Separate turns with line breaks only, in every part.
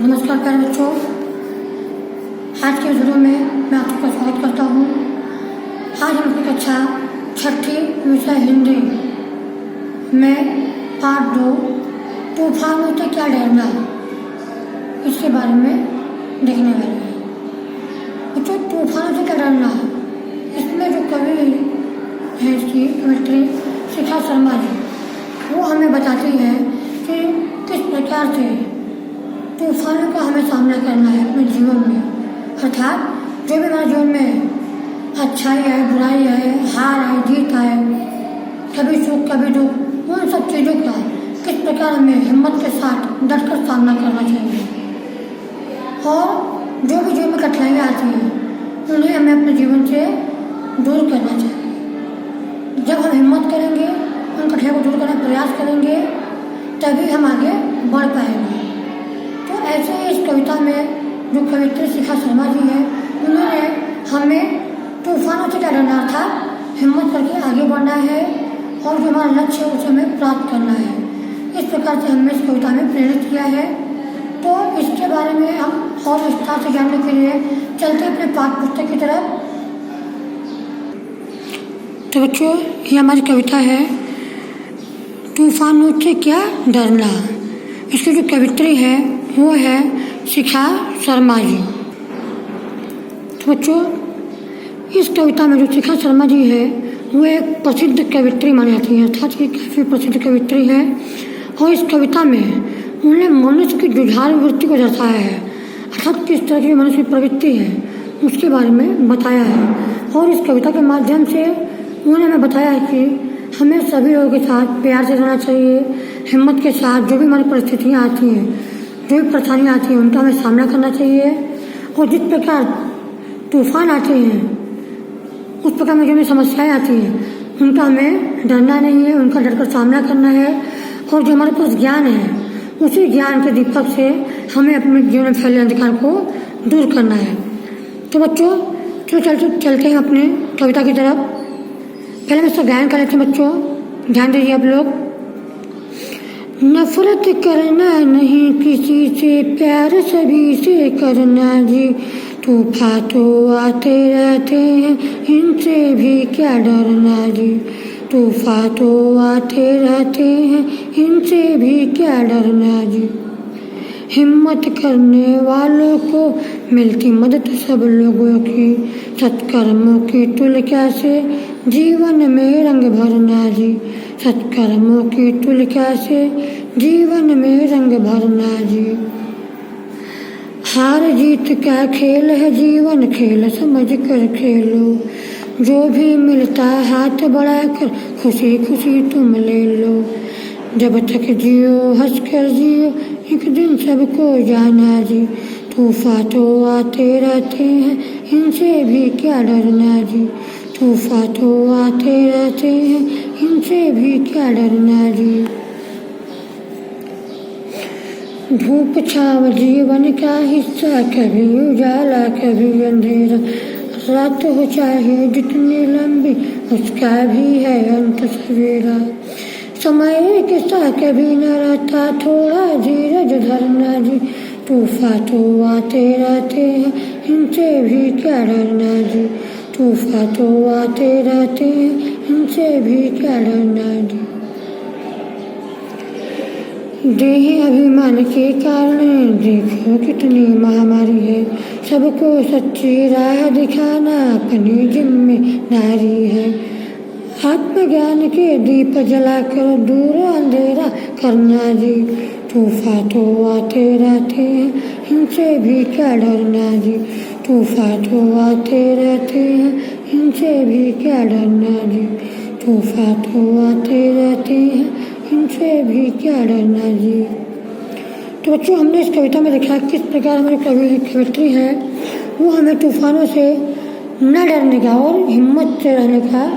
नमस्कार प्यारे बच्चों, आज के वीडियो में मैं आपका स्वागत करता हूँ। आज हम अपनी कक्षा छठी विषय हिंदी में पार्ट 2 तूफानों से क्या डरना, इसके बारे में देखने वाले हैं। बच्चों, तूफानों से क्या डरना, इसमें जो कवि है इसकी कवित्री शिखा शर्मा जी, वो हमें बताती है कि किस प्रकार से तूफानों का हमें सामना करना है अपने जीवन में। अर्थात जो भी हमारे जीवन में अच्छाई है, बुराई है, हार है, जीत है, कभी सुख कभी दुख, उन सब चीज़ों का किस प्रकार हमें हिम्मत के साथ डटकर सामना करना चाहिए। और जो भी जीवन में कठिनाइयाँ आती हैं उन्हें हमें अपने जीवन से दूर करना चाहिए। जब हम हिम्मत करेंगे, उन कठिनाइयों को दूर करने का प्रयास करेंगे, तभी हम आगे बढ़ पाएंगे। तो ऐसे ही इस कविता में जो कवित्री शिखा शर्मा जी हैं, उन्होंने हमें तूफानों से क्या डरना था, हिम्मत करके आगे बढ़ना है और जो हमारा लक्ष्य है उसे हमें प्राप्त करना है। इस प्रकार से हमने इस कविता में प्रेरित किया है। तो इसके बारे में हम और विस्तार से जानने के लिए चलते अपने पाठ्य पुस्तक की तरफ। तो बच्चों, ये हमारी कविता है तूफानों से क्या डरना। इसकी जो कवित्री है वो है शिखा शर्मा जी। तो बच्चों, इस कविता में जो शिखा शर्मा जी है वो एक प्रसिद्ध कवित्री मानी जाती है, अर्थात ये काफ़ी प्रसिद्ध कवित्री है। और इस कविता में उन्होंने मनुष्य की जुझारू वृत्ति को दर्शाया है, अर्थात किस तरह की मनुष्य की प्रवृत्ति है उसके बारे में बताया है। और इस कविता के माध्यम से उन्होंने हमें बताया है कि हमें सभी लोगों के साथ प्यार से रहना चाहिए, हिम्मत के साथ जो भी हमारी परिस्थितियाँ आती हैं, जो भी परेशानियाँ आती हैं, उनका हमें सामना करना चाहिए। और जिस प्रकार तूफान आते हैं, उस प्रकार में जो भी समस्याएं आती हैं, उनका हमें डरना नहीं है, उनका डरकर सामना करना है। और जो हमारे पास ज्ञान है, उसी ज्ञान के दीपक से हमें अपने जीवन में फैले अंधकार को दूर करना है। तो बच्चों, चलते हैं अपने कविता की तरफ। पहले मैं इसका गायन कर लेते हैं। बच्चों ध्यान दीजिए आप लोग। नफरत करना नहीं किसी से, प्यार सभी से करना जी। तूफान तो आते रहते हैं, इनसे भी क्या डरना जी। तूफान तो आते रहते हैं, इनसे भी क्या डरना जी। हिम्मत करने वालों को मिलती मदद सब लोगों की, सत्कर्मों की तुलना से जीवन में रंग भरना जी। सत्कर्मों की तुलना से जीवन में रंग भरना जी। हार जीत का खेल है जीवन, खेल समझ कर खेलो। जो भी मिलता हाथ बढ़ाकर खुशी खुशी तुम ले लो। जब तक जियो हंस कर जियो, एक दिन सबको जाना जी। तूफान तो आते रहते हैं, इनसे भी क्या डरना जी। तूफान तो आते रहते हैं, इनसे भी क्या डरना जी। धूप छाव जीवन का हिस्सा, कभी उजाला कभी अंधेरा। रात हो चाहे जितनी लंबी, उसका भी है अंत सवेरा। समय के साथ कभी न रहता, थोड़ा धीरज धरना जी। तूफान तो आते रहते हैं, इनसे भी क्या डरना जी। तूफान तो आते रहते हैं, इनसे भी क्या डरना जी। देह अभिमान के कारण देखो कितनी महामारी है। सबको सच्ची राह दिखाना अपनी जिम्मेदारी है। आत्मज्ञान के दीप जलाकर दूर अंधेरा करना जी। तूफान तो आते रहते हैं, इनसे भी क्या डरना जी। तूफान तो आते रहते हैं, इनसे भी क्या डरना जी। तूफान तो आते रहते हैं, इनसे भी क्या डरना जी। तो बच्चों, हमने इस कविता में देखा किस प्रकार हमारी कवित्री है वो हमें तूफानों से न डरने का और हिम्मत से रहने का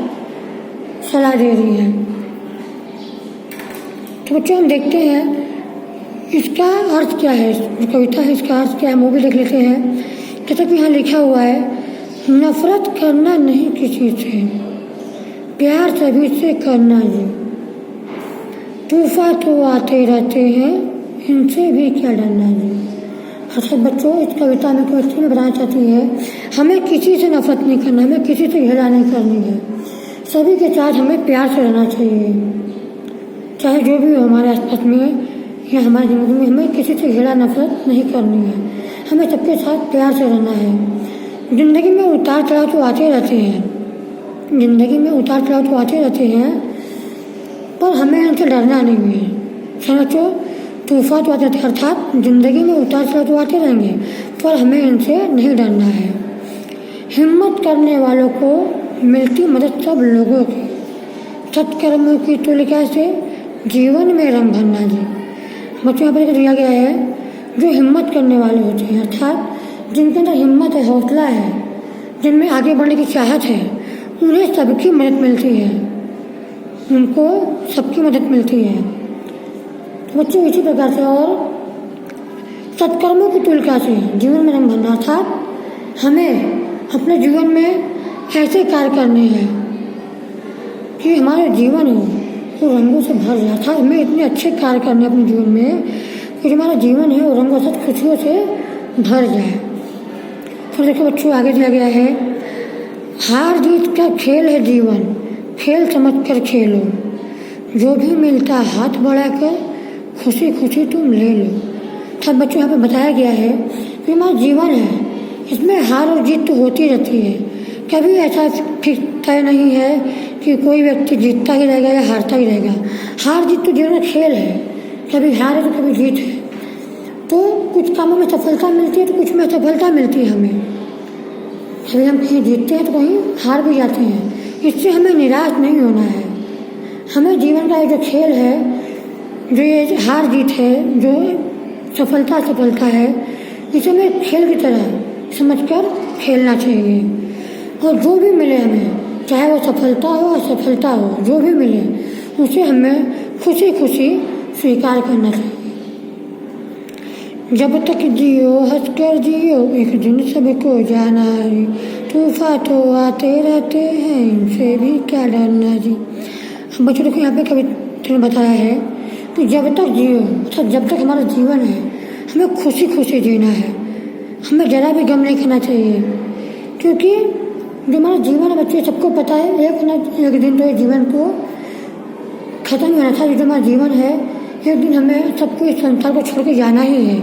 सलाह दे रही है। तो बच्चों, हम देखते हैं इसका अर्थ क्या है। जो कविता है इसका अर्थ क्या है वो भी देख लेते हैं। जैसा कि यहाँ लिखा हुआ है, नफरत करना नहीं किसी से, प्यार सभी से करना जी। तूफान तो आते रहते हैं, इनसे भी क्या डरना जी। अर्थात बच्चों, इस कविता में कवित्री में बताना चाहती है हमें किसी से नफरत नहीं करना, हमें किसी से घृणा नहीं करनी है, सभी के साथ हमें प्यार से रहना चाहिए। चाहे जो भी हो हमारे आसपास में या हमारी ज़िंदगी में, हमें किसी से घृणा नफरत नहीं करनी है, हमें सबके साथ प्यार से रहना है। ज़िंदगी में उतार चढ़ाव तो आते रहते हैं, ज़िंदगी में उतार चढ़ाव तो आते रहते हैं, पर हमें इनसे डरना नहीं है। समझो, तूफान तो आते रहते, अर्थात ज़िंदगी में उतार चढ़ाव तो आते रहेंगे, पर हमें इनसे नहीं डरना है। हिम्मत करने वालों को मिलती मदद सब लोगों की, सत्कर्मों की तुलिका से जीवन में रंग भरना जी। बच्चों यहाँ पर दिया गया है, जो हिम्मत करने वाले होते हैं, अर्थात जिनके अंदर हिम्मत है, हौसला है, जिनमें आगे बढ़ने की चाहत है, उन्हें सबकी मदद मिलती है, उनको सबकी मदद मिलती है। तो बच्चों इसी प्रकार से और सत्कर्मों की तुलिका से जीवन में रंग भरना, अर्थात हमें अपने जीवन में ऐसे कार्य करने हैं कि हमारा जीवन हो वो रंगों से भर जाए। था हमें इतने अच्छे कार्य करने अपने जीवन में कि हमारा जीवन है वो रंगों से, खुशियों से भर जाए। फिर देखो बच्चों, आगे दिया गया है, हार जीत का खेल है जीवन, खेल समझ कर खेलो, जो भी मिलता हाथ बढ़ाकर खुशी खुशी तुम ले लो। तब बच्चों यहाँ पे बताया गया है कि हमारा जीवन है, इसमें हार और जीत तो होती रहती है, कभी ऐसा फिक्स तय नहीं है कि कोई व्यक्ति जीतता ही रहेगा या हारता ही रहेगा। हार जीत तो जीवन का खेल है, कभी हार है तो कभी जीत है। तो कुछ कामों में सफलता मिलती है तो कुछ में असफलता मिलती है हमें, कभी हम कहीं जीतते हैं तो कहीं हार भी जाते हैं। इससे हमें निराश नहीं होना है, हमें जीवन का जो खेल है, जो ये हार जीत है, जो सफलता असफलता है, इसे हमें खेल की तरह समझकर खेलना चाहिए। और जो भी मिले हमें, चाहे वो सफलता हो असफलता हो, जो भी मिले उसे हमें खुशी खुशी स्वीकार करना चाहिए। जब तक जियो हंस कर जियो, एक दिन सबको जाना है, तूफान तो आते रहते हैं, इनसे भी क्या डरना जी। अब बच्चों देखो यहाँ पे कविता ने बताया है कि जब तक जियो, तो जब तक हमारा जीवन है हमें खुशी खुशी जीना है, हमें ज़रा भी गम नहीं करना चाहिए। क्योंकि जो हमारा जीवन है बच्चे, सबको पता है एक न एक दिन तो जीवन को ख़त्म ही होना था। जो हमारा जीवन है एक दिन हमें सबको इस संसार को छोड़ के जाना ही है।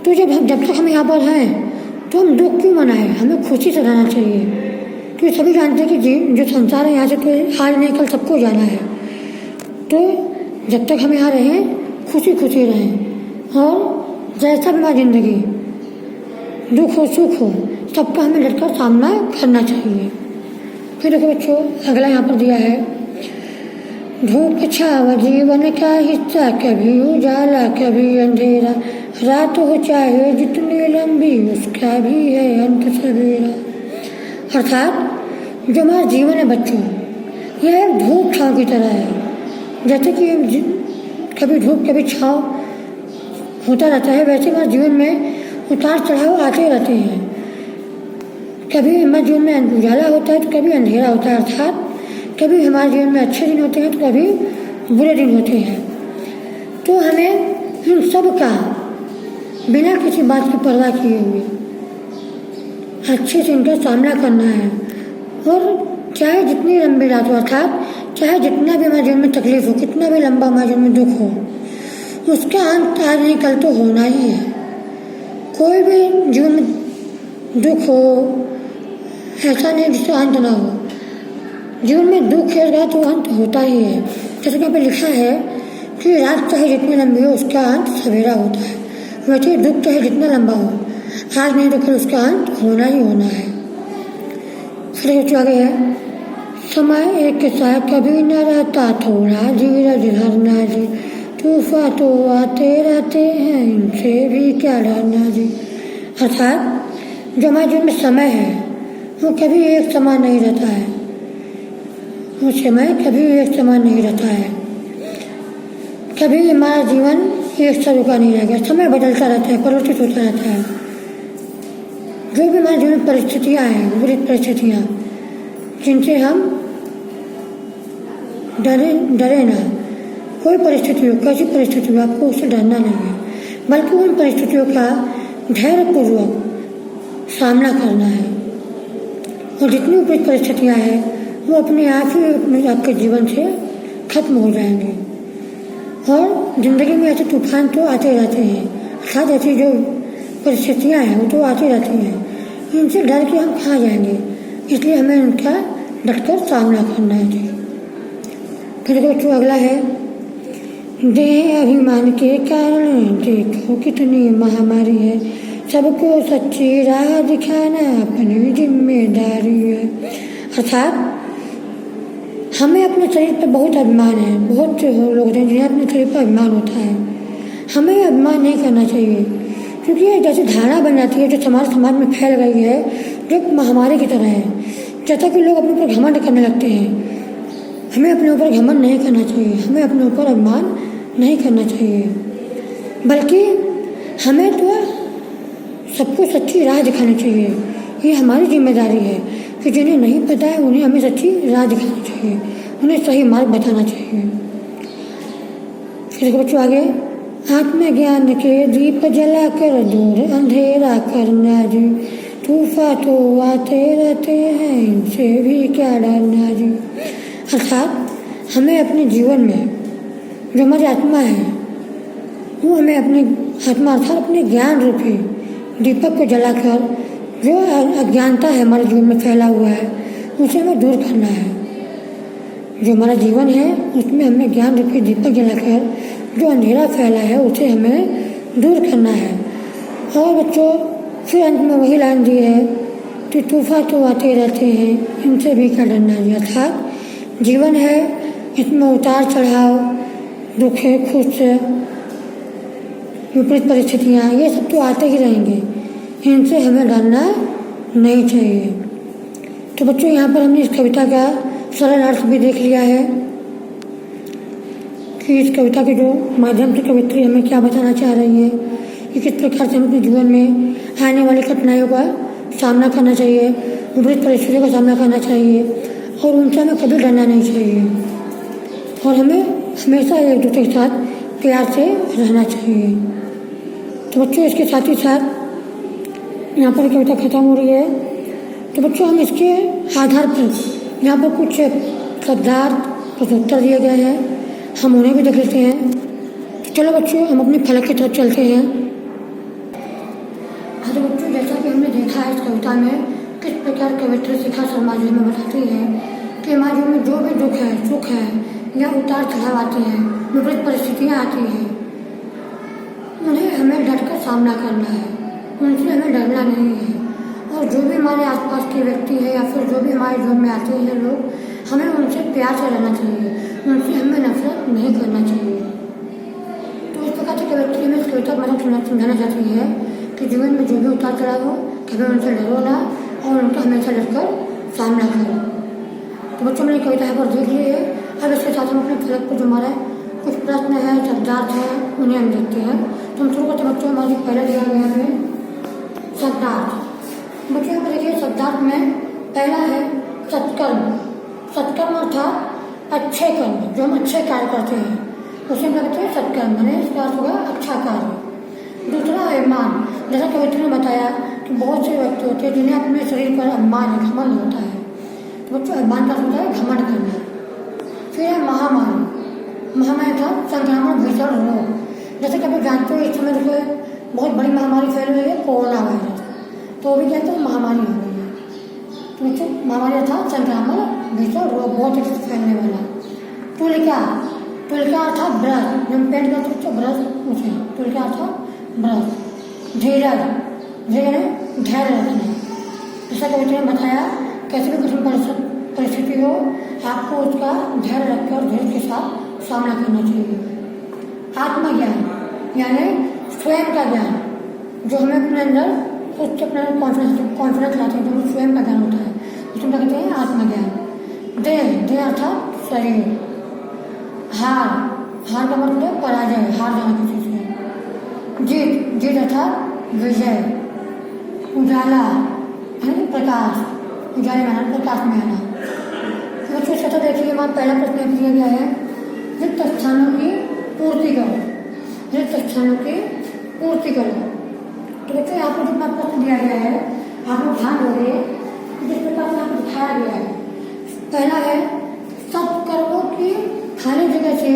तो जब तक हम यहाँ पर हैं तो हम दुख क्यों मनाएं, हमें खुशी से रहना चाहिए। क्योंकि सभी जानते हैं कि जो संसार है यहाँ से तो आज नहीं कल सबको जाना है। तो जब तक हम यहाँ रहें खुशी खुशी रहें, और जैसा भी हमारी ज़िंदगी दुख हो सुख हो सबका हमें डटकर सामना करना चाहिए। फिर देखो बच्चों, अगला यहाँ पर दिया है, धूप छावा जीवन का हिस्सा, कभी उजाला कभी अंधेरा, रात हो चाहे जितनी लंबी उसका भी है अंत सवेरा। अर्थात जो हमारा जीवन है बच्चों, यह एक धूप छाँव की तरह है। जैसे कि कभी धूप कभी छाँव होता रहता है, वैसे हमारे जीवन में उतार चढ़ाव आते रहते हैं। कभी हमारे जीवन में उजाला होता है तो कभी अंधेरा होता है। अर्थात कभी हमारे जीवन में अच्छे दिन होते हैं तो कभी बुरे दिन होते हैं। तो हमें इन सब का बिना किसी बात की परवाह किए हुए अच्छे से इनका सामना करना है। और चाहे जितनी लंबी रात हो, अर्थात चाहे जितना भी हमारे जीवन में तकलीफ हो, कितना भी लंबा हमारे जीवन में दुख हो, उसका अंत आज नहीं कल तो होना ही है। कोई भी जीवन में दुख हो ऐसा नहीं जिससे अंत ना हो। जीवन में दुख है तो अंत होता ही है। जैसे कि यहाँ पे लिखा है कि रात चाहे जितनी लंबी हो उसका अंत सवेरा होता है, वैसे दुख चाहे जितना लंबा हो आज नहीं तो फिर उसका अंत होना ही होना है। फिर आगे है, समय एक सा कभी न रहता, थोड़ा धीरज धरना जी, तूफान तो आते रहते हैं, इनसे भी क्या डरना जी। अर्थात जो हमारे जीवन में समय है वो कभी एक समान नहीं रहता है, वो समय कभी एक समान नहीं रहता है। कभी हमारा जीवन एक सा रुका नहीं रहेगा, समय बदलता रहता है, परिवर्तित होता रहता है। जो भी हमारे जीवन में परिस्थितियाँ हैं, विपरीत परिस्थितियाँ, जिनसे हम डरे ना। कोई परिस्थिति हो, कैसी परिस्थिति हो, आपको उससे डरना नहीं है, बल्कि उन परिस्थितियों का धैर्यपूर्वक सामना करना है और जितनी उपयुक्त परिस्थितियाँ हैं वो अपने आप ही आपके जीवन से खत्म हो जाएंगे। और ज़िंदगी में ऐसे तूफान तो आते रहते हैं, अर्थात ऐसी जो परिस्थितियाँ हैं वो तो आती रहती हैं, इनसे डर के हम खा जाएंगे, इसलिए हमें इनका डटकर सामना करना है। फिर बच्चों अगला है, देह अभिमान के कारण देखो कितनी महामारी है, सबको सच्ची राह दिखाना अपनी जिम्मेदारी है। अर्थात हमें अपने शरीर पर बहुत अभिमान है। बहुत से लोग हैं जिन्हें अपने शरीर पर अभिमान होता है, हमें अभिमान नहीं करना चाहिए, क्योंकि ये जैसे धारणा बन जाती है जो हमारे समाज में फैल गई है, जो महामारी की तरह है। जैसा कि लोग अपने ऊपर घमंड करने लगते हैं, हमें अपने ऊपर घमंड नहीं करना चाहिए, हमें अपने ऊपर अभिमान नहीं करना चाहिए, बल्कि हमें तो सबको सच्ची राह दिखानी चाहिए। ये हमारी जिम्मेदारी है कि जिन्हें नहीं पता है उन्हें हमें सच्ची राह दिखानी चाहिए, उन्हें सही मार्ग बताना चाहिए। फिर बच्चों आगे, आत्मज्ञान के दीप जला कर दूर अंधेरा करना जी, तूफान तो आते रहते हैं इनसे भी क्या डरना जी। अर्थात हमें अपने जीवन में जो हमारी आत्मा है वो हमें अपनी आत्मा अर्थात अपने ज्ञान रूपी दीपक को जलाकर जो अज्ञानता है हमारे जीवन में फैला हुआ है उसे हमें दूर करना है। जो हमारा जीवन है उसमें हमें ज्ञान रूपी दीपक जलाकर जो अंधेरा फैला है उसे हमें दूर करना है। और बच्चों फिर अंत में वही लाइन दी है कि तूफान तो आते रहते हैं इनसे भी क्या डरना है। अर्थात जीवन है, इसमें उतार चढ़ाव, दुख है, खुश है, विपरीत परिस्थितियाँ, ये सब तो आते ही रहेंगे, इनसे हमें डरना नहीं चाहिए। तो बच्चों यहाँ पर हमने इस कविता का सरल अर्थ भी देख लिया है कि इस कविता के जो माध्यम से कवित्री हमें क्या बताना चाह रही है कि किस प्रकार से हम अपने जीवन में आने वाली कठिनाइयों का सामना करना चाहिए, विपरीत परिस्थितियों का सामना करना चाहिए और उनसे हमें कभी डरना नहीं चाहिए और हमें हमेशा एक दूसरे के साथ प्यार से रहना चाहिए। तो बच्चों इसके साथ ही साथ यहाँ पर कविता खत्म हो रही है। तो बच्चों हम इसके आधार पर यहाँ पर कुछ शब्दार्थ प्रत्युत्तर दिए गए हैं, हम उन्हें भी देख लेते हैं। तो चलो बच्चों हम अपने फलक की तरफ चलते हैं। तो बच्चों जैसा कि हमने देखा है इस कविता में किस प्रकार कवित्री शिखा शर्मा जी हमें बताती है कि हमारे जीवन में जो भी दुख है, सुख है या उतार चढ़ाव आते हैं, विपरीत परिस्थितियाँ आती हैं, उन्हें हमें डट कर सामना करना है, उनसे हमें डरना नहीं है। और जो भी हमारे आसपास के व्यक्ति है या फिर जो भी हमारे जीवन में आते हैं लोग, हमें उनसे प्यार से रहना चाहिए, उनसे हमें नफरत नहीं करना चाहिए। तो इस प्रकार से कवित्री हमें इस कविता मतलब समझाना चाहती है कि जीवन में जो भी उतार चढ़ाव हो कभी उनसे डरो ना और उनका हमेशा डरकर सामना करो। तो बच्चों मैंने कविता यहाँ पर देख ली है। अब इसके साथ हम अपने फलक पर जो हमारा कुछ प्रश्न है, शब्दार्थ है, उन्हें हम देखते हैं। तो हम शुरू करते बच्चों हमारी पहले दिया गया है शब्दार्थ। बच्चों यहाँ पर देखिए शब्दार्थ में पहला है सत्कर्म। सत्कर्म अर्थात अच्छे कर्म, जो हम अच्छे कार्य करते हैं उसे हम कहते हैं सत्कर्म, मैंने इसका अर्थ होगा अच्छा कार्य। दूसरा अभिमान, जैसा कवित्री ने बताया कि बहुत से व्यक्ति होते हैं जिन्हें अपने शरीर पर अभिमान है, घमंड होता है। तो बच्चों अभिमान का होता है घमंड करना। फिर है महामारी। महामारी था संक्रमण भीषण रोग, जैसे कि आप जानते हो इस समय जो बहुत बड़ी महामारी फैल रही है कोरोना वायरस, तो वो भी कहते हैं महामारी हो गई है। तो बच्चों महामारी था संक्रमण भीषण रोग, बहुत तेजी से फैलने वाला। तुलिका, तुलिका अर्थात ब्रश, जब पेंट करते तो ब्रश उसे तुलिका अर्थात ब्रश। धीरज, धैर्य रखना, जैसा कवित्री ने बताया कैसे भी कठिन परिस्थिति हो आपको उसका धैर्य रखकर धैर्य के साथ सामना करना चाहिए। आत्मज्ञान यानी स्वयं का ज्ञान, जो हमें अपने अंदर कुछ अपने कॉन्फिडेंस लाते हैं, जो हमें स्वयं का ज्ञान होता है उसमें क्या कहते हैं आत्मज्ञान। देह अर्थात शरीर। हार, हार का मतलब है पराजय, हार जाना किसी से। जीत अर्थात विजय। उजाला यानी प्रकाश, उजाले में आना, प्रकाश में आना। बच्चों से तो देखिए हमारा पहला प्रश्न दिया गया है रिक्त स्थानों की पूर्ति करो, रिक्त स्थानों की पूर्ति करो। तो बच्चों यहाँ पर जितना प्रश्न दिया गया है आप लोग ध्यान दोगे कि जिस प्रकार से यहाँ पर दिखाया गया है। पहला है सत्कर्मों की खाली जगह से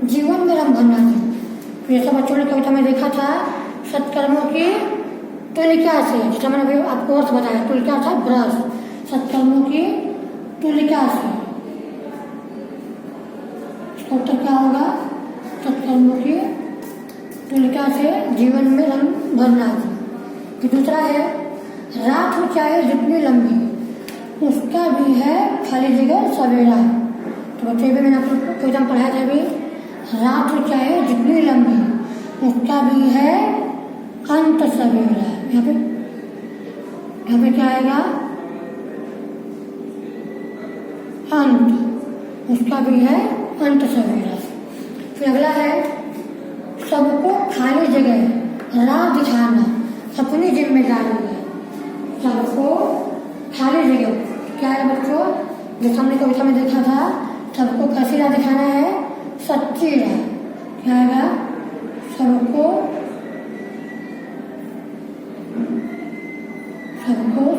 जीवन में रंग भरना है। जैसा बच्चों ने कविता में देखा था सत्कर्मों की तुलिका से, जैसा मैंने अभी आपको अर्थ बताया, तुलिका था ब्रश, सत्कर्मों की तुलिका से। इसका उत्तर क्या होगा? सत्कर्मों की तुलिका से जीवन में रंग भरना। फिर दूसरा है रात हो चाहे जितनी लंबी उसका भी है खाली जगह सवेरा। तो बच्चे भी मैंने आपको कविता में पढ़ाया था अभी, रात हो चाहे जितनी लंबी उसका भी है अंत सवेरा। यहाँ पे क्या आएगा? अंत, उसका भी है अंत सवेरा। फिर अगला है सबको खाली जगह राह दिखाना अपनी जिम्मेदारी है। सबको खाली जगह क्या है बच्चों? जैसे हमने कविता में देखा था सबको कैसी राह दिखाना है? सच्ची राह। क्या आएगा? सबको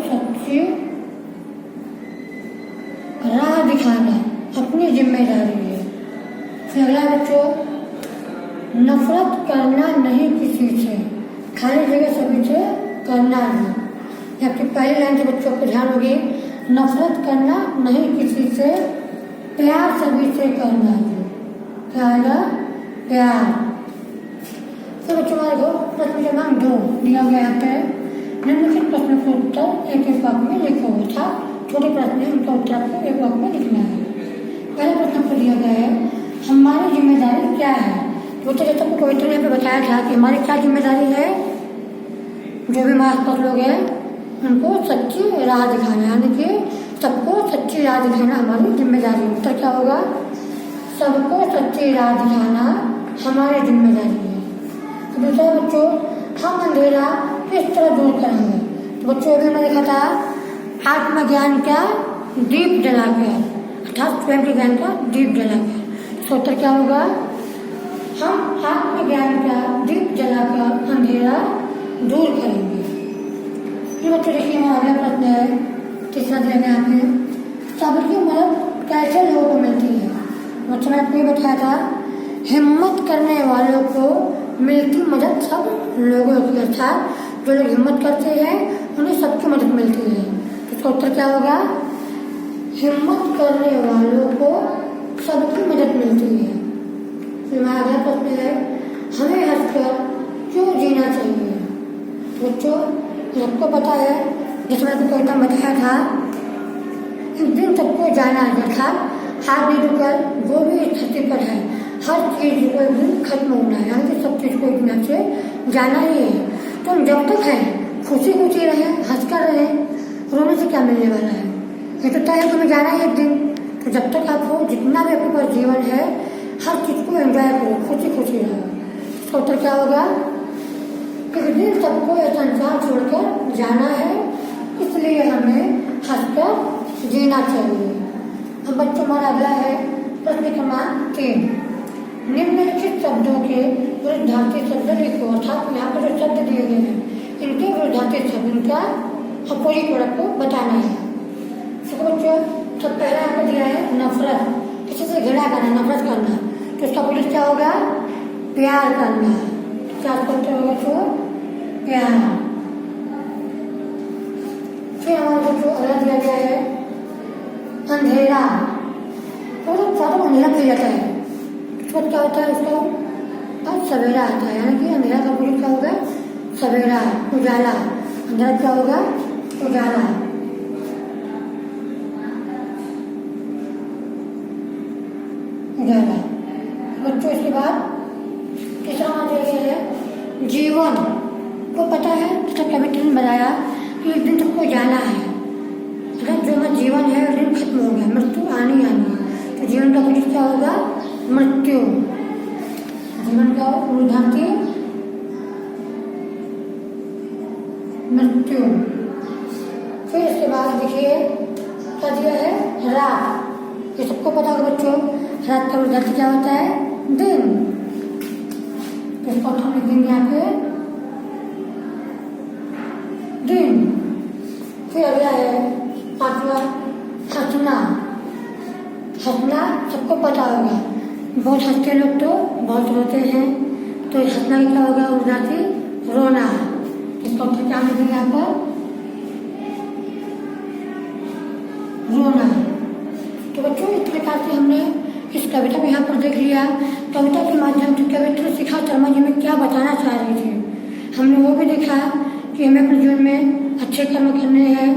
सच्ची राह दिखाना अपनी जिम्मेदारी है। फिर अगला बच्चों नफरत करना नहीं किसी से, खाली जगह सभी से करना नहीं। आपकी पहली लाइन से बच्चों को ध्यान होगी, नफरत करना नहीं किसी से, प्यार सभी से करना है। क्या आएगा? प्यार। तो बच्चों हमारे को प्रश्न क्रमांक 2 दिया गया यहाँ पे। निम्नलिखित प्रश्न का उत्तर एक एक वाक्य में लिखो। था छोटे प्रश्न है, उनका उत्तर आपको एक वाक्य में लिखना है। पहला प्रश्न आपको दिया गया है हमारी जिम्मेदारी क्या है। तो जैसे आपको कविता ने यहाँ पे बताया था कि हमारी क्या जिम्मेदारी है, जो भी हमारे आसपास लोग हैं उनको सच्ची राह दिखाना, यानी कि सबको सच्ची राह दिखाना हमारी जिम्मेदारी है। उत्तर क्या होगा? सबको सच्ची राह दिखाना हमारी जिम्मेदारी है। तो दूसरा बच्चों हम अंधेरा किस तरह दूर करेंगे। तो बच्चों अभी मैंने देखा था आत्मज्ञान का दीप जलाकर, अर्थात स्वयं के ज्ञान का दीप जलाकर। तो उत्तर क्या होगा? हम आत्मज्ञान का दीप जलाकर अंधेरा दूर करेंगे। ये बच्चों देखिए हमारा अगला प्रश्न है, तीसरा दिया गया आपने, सबकी मदद कैसे लोगों को मिलती है। बच्चों ने आपको ये बताया था हिम्मत करने वालों को मिलती मदद सब लोगों की, अर्थात जो लोग हिम्मत करते हैं उन्हें सबकी मदद मिलती है। तो इसका उत्तर क्या होगा? हिम्मत करने वालों को सबकी मदद मिलती है। फिर हमारा अगला प्रश्न है हमें हंसकर क्यों जीना चाहिए। बच्चों सबको पता है, जैसे मैंने कविता में बताया था, एक दिन सबको जाना है, अर्थात हाथ नहीं रुककर जो भी इस धरती पर है हर चीज को एक दिन खत्म होना है, यानी कि सब चीज को एक दिन से जाना ही है। तो हम जब तक है खुशी खुशी रहे, हंसकर रहे, रोने से क्या मिलने वाला है। ये तो तय है तुम्हें जाना है एक दिन। तो जब तक आप हो, जितना भी आपके पास जीवन है, हर चीज को एंजॉय करो, खुशी खुशी रहो। इसका उत्तर क्या होगा? एक दिन सबको यह संसार छोड़कर जाना है, इसलिए हमें हंसकर जीना चाहिए। अब बच्चों हमारा अगला है प्रश्न क्रमांक 3, निम्नलिखित शब्दों के विरुद्धार्थी शब्द लिखो। अर्थात यहाँ पर जो शब्द दिए गए हैं इनके विरुद्धार्थी शब्द, इनका अपोजिट प्रोडक्ट को बताना है। तो बच्चों सब पहला आपको दिया है नफरत, किसी से घृणा करना, नफरत करना। तो इसका अपोजिट क्या होगा? प्यार करना। क्या करते होगा? तो प्यार। फिर हमारे बच्चों अगला दिया गया है अंधेरा। तो ज्यादा अंधेरा फैल जाता है, तो क्या होता है? उसको अब सवेरा आता है, यानी कि अंधेरा का अपोजिट क्या होगा? सवेरा, उजाला। अंधेरा क्या होगा? उजाला। उजाला। बच्चों इसके बाद तीसरा मान दिया है जीवन। को पता है तो कविता ने बताया कि एक दिन सबको जाना है, अगर जो हमारा जीवन है उस दिन खत्म हो गया, मृत्यु आनी आनी। तो जीवन का अपोजिट क्या होगा? मृत्यु। जीवन का विरुद्धार्थी मृत्यु। फिर इसके बाद देखिए क्या दिया है? रात। ये सबको पता होगा बच्चों, रात का विरुद्धार्थी क्या होता है? दिन। तो इसको हम लिखेंगे यहाँ पे फिर अगला है पांचवा हंसना। हंसना सबको पता होगा, बहुत हंसते लोग तो बहुत रोते हैं, तो हंसना क्या होगा गुजराती रोना। इसको क्या मिलेगा यहाँ पर रोना। तो बच्चों इस प्रकार से हमने इस कविता को यहाँ पर देख लिया। कविता के माध्यम से कवित्री शिखा शर्मा जी में क्या बताना चाह रही थी, हमने वो भी देखा कि हमें अपने जीवन में अच्छे कर्म करने हैं,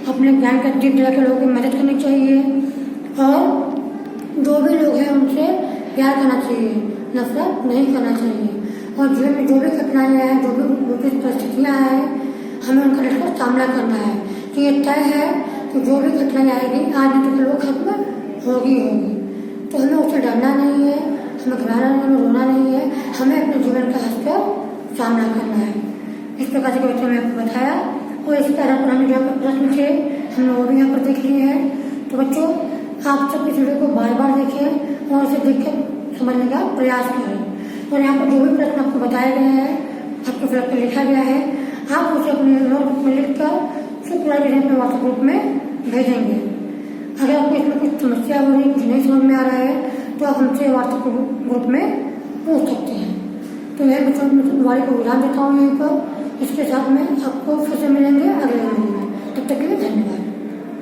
अपने ज्ञान का दीप जला के लोगों की मदद करनी चाहिए और जो भी लोग हैं उनसे प्यार करना चाहिए, नफरत नहीं करना चाहिए। और जीवन में जो भी कठिनाइयाँ हैं, जो भी परिस्थितियाँ हैं, हमें उनका डटकर सामना करना है। तो ये तय है कि जो भी कठिनाई आएगी आज नहीं तो लोग खत्म होगी। तो हमें उससे डरना नहीं है, हमें घबराना नहीं, हमें रोना नहीं है, हमें अपने जीवन का हंसकर सामना करना है। इस प्रकार से कविता मैंने आपको बताया और इसी तरह पर हमें जो प्रश्न थे हमने वो भी यहाँ पर देख लिए हैं। तो बच्चों आप सब इस वीडियो को बार बार देखें और इसे देख कर समझने का प्रयास करें। और यहाँ पर जो भी प्रश्न आपको बताए गए हैं, आपके फलक पर लिखा गया है, आप उसे अपने नोटबुक में लिख कर फिर पूरा डिटेल में व्हाट्सएप ग्रुप में भेजेंगे। अगर आपको इसमें कुछ समस्या हो रही है, कुछ नहीं समझ में आ रहा है, तो आप हमसे व्हाट्सएप ग्रुप में पूछ सकते हैं। तो मैं बच्चों वाली को विराम देता हूँ यहीं पर। इसके साथ में आपको फिर से मिलेंगे अगले वीडियो में। तब तक के लिए धन्यवाद।